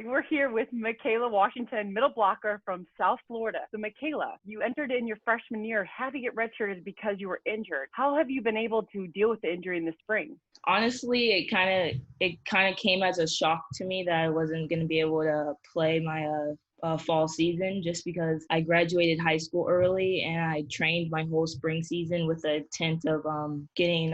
We're here with Makayla Washington, middle blocker from South Florida. So Makayla, you entered in your freshman year, had to get redshirted because you were injured. How have you been able to deal with the injury in the spring? Honestly, it kind of came as a shock to me that I wasn't going to be able to play my fall season just because I graduated high school early and I trained my whole spring season with the intent of getting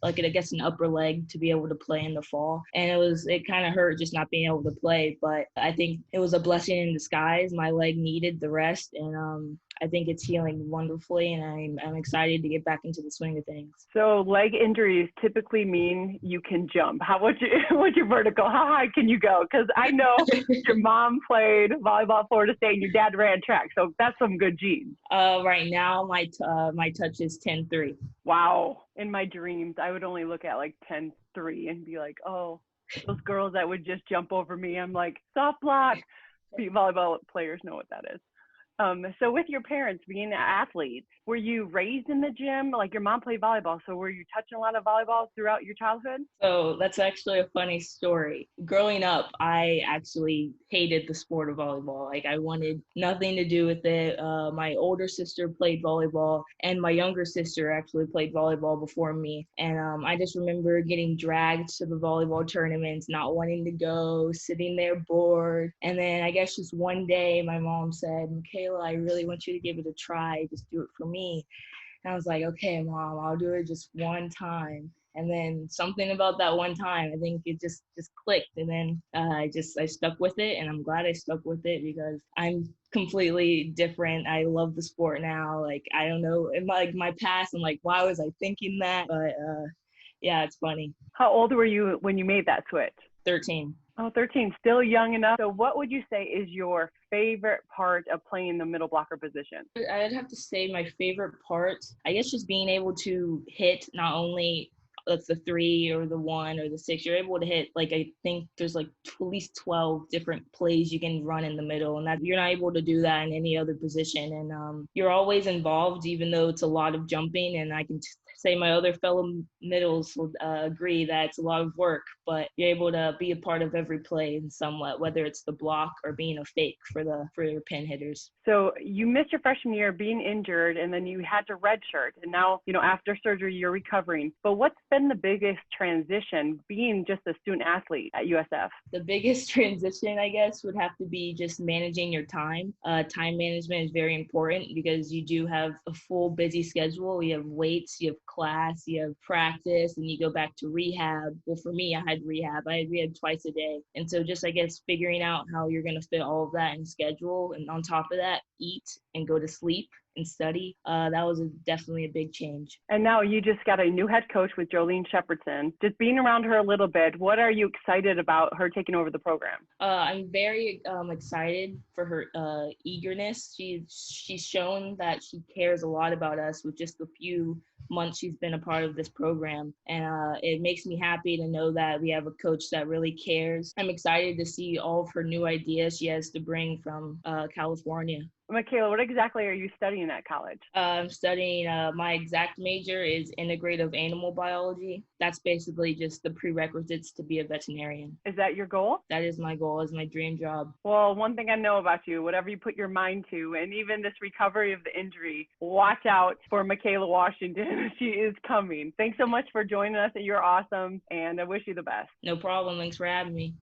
like I guess an upper leg to be able to play in the fall. And it kind of hurt just not being able to play, but I think it was a blessing in disguise. My leg needed the rest, and I think it's healing wonderfully, and I'm excited to get back into the swing of things. So leg injuries typically mean you can jump. What's your vertical? How high can you go? Because I know your mom played volleyball at Florida State and your dad ran track, so that's some good genes. Right now my touch is 10-3. Wow. In my dreams, I would only look at like 10-3 and be like, oh, those girls that would just jump over me. I'm like, soft block. Volleyball players know what that is. So with your parents being athletes, were you raised in the gym? Like your mom played volleyball, so were you touching a lot of volleyball throughout your childhood? So that's actually a funny story. Growing up, I actually hated the sport of volleyball. Like I wanted nothing to do with it. My older sister played volleyball, and my younger sister actually played volleyball before me. And I just remember getting dragged to the volleyball tournaments, not wanting to go, sitting there bored. And then I guess just one day, my mom said, "Makayla, I really want you to give it a try. Just do it for me." And I was like, "Okay, mom, I'll do it just one time." And then something about that one time, I think it just clicked. And then I stuck with it, and I'm glad I stuck with it because I'm completely different. I love the sport now. Like I don't know, in my past, I'm like, why was I thinking that? But yeah, it's funny. How old were you when you made that switch? 13. Oh, 13, still young enough. So what would you say is your favorite part of playing the middle blocker position? I'd have to say my favorite part, I guess, just being able to hit not only like the three or the one or the six. You're able to hit, like, I think there's like at least 12 different plays you can run in the middle, and that you're not able to do that in any other position. And you're always involved, even though it's a lot of jumping. And I can say my other fellow middles will agree that it's a lot of work, but you're able to be a part of every play in somewhat, whether it's the block or being a fake for your pin hitters. So you missed your freshman year being injured, and then you had to redshirt, and now after surgery you're recovering. But what's been the biggest transition being just a student athlete at USF? The biggest transition, I guess, would have to be just managing your time. Time management is very important because you do have a full busy schedule. You have weights, you have class, you have practice, and you go back to rehab. Well, for me, I had rehab twice a day. And so just, I guess, figuring out how you're going to fit all of that in schedule. And on top of that, eat and go to sleep and study. That was definitely a big change. And now you just got a new head coach with Jolene Shepardson. Just being around her a little bit, what are you excited about her taking over the program? I'm very excited for her eagerness. She's shown that she cares a lot about us with just the few months she's been a part of this program. And it makes me happy to know that we have a coach that really cares. I'm excited to see all of her new ideas she has to bring from California. Makayla, what exactly are you studying at college? I'm studying, my exact major is integrative animal biology. That's basically just the prerequisites to be a veterinarian. Is that your goal? That is my goal, is my dream job. Well, one thing I know about you, whatever you put your mind to, and even this recovery of the injury, watch out for Makayla Washington. She is coming. Thanks so much for joining us. You're awesome, and I wish you the best. No problem. Thanks for having me.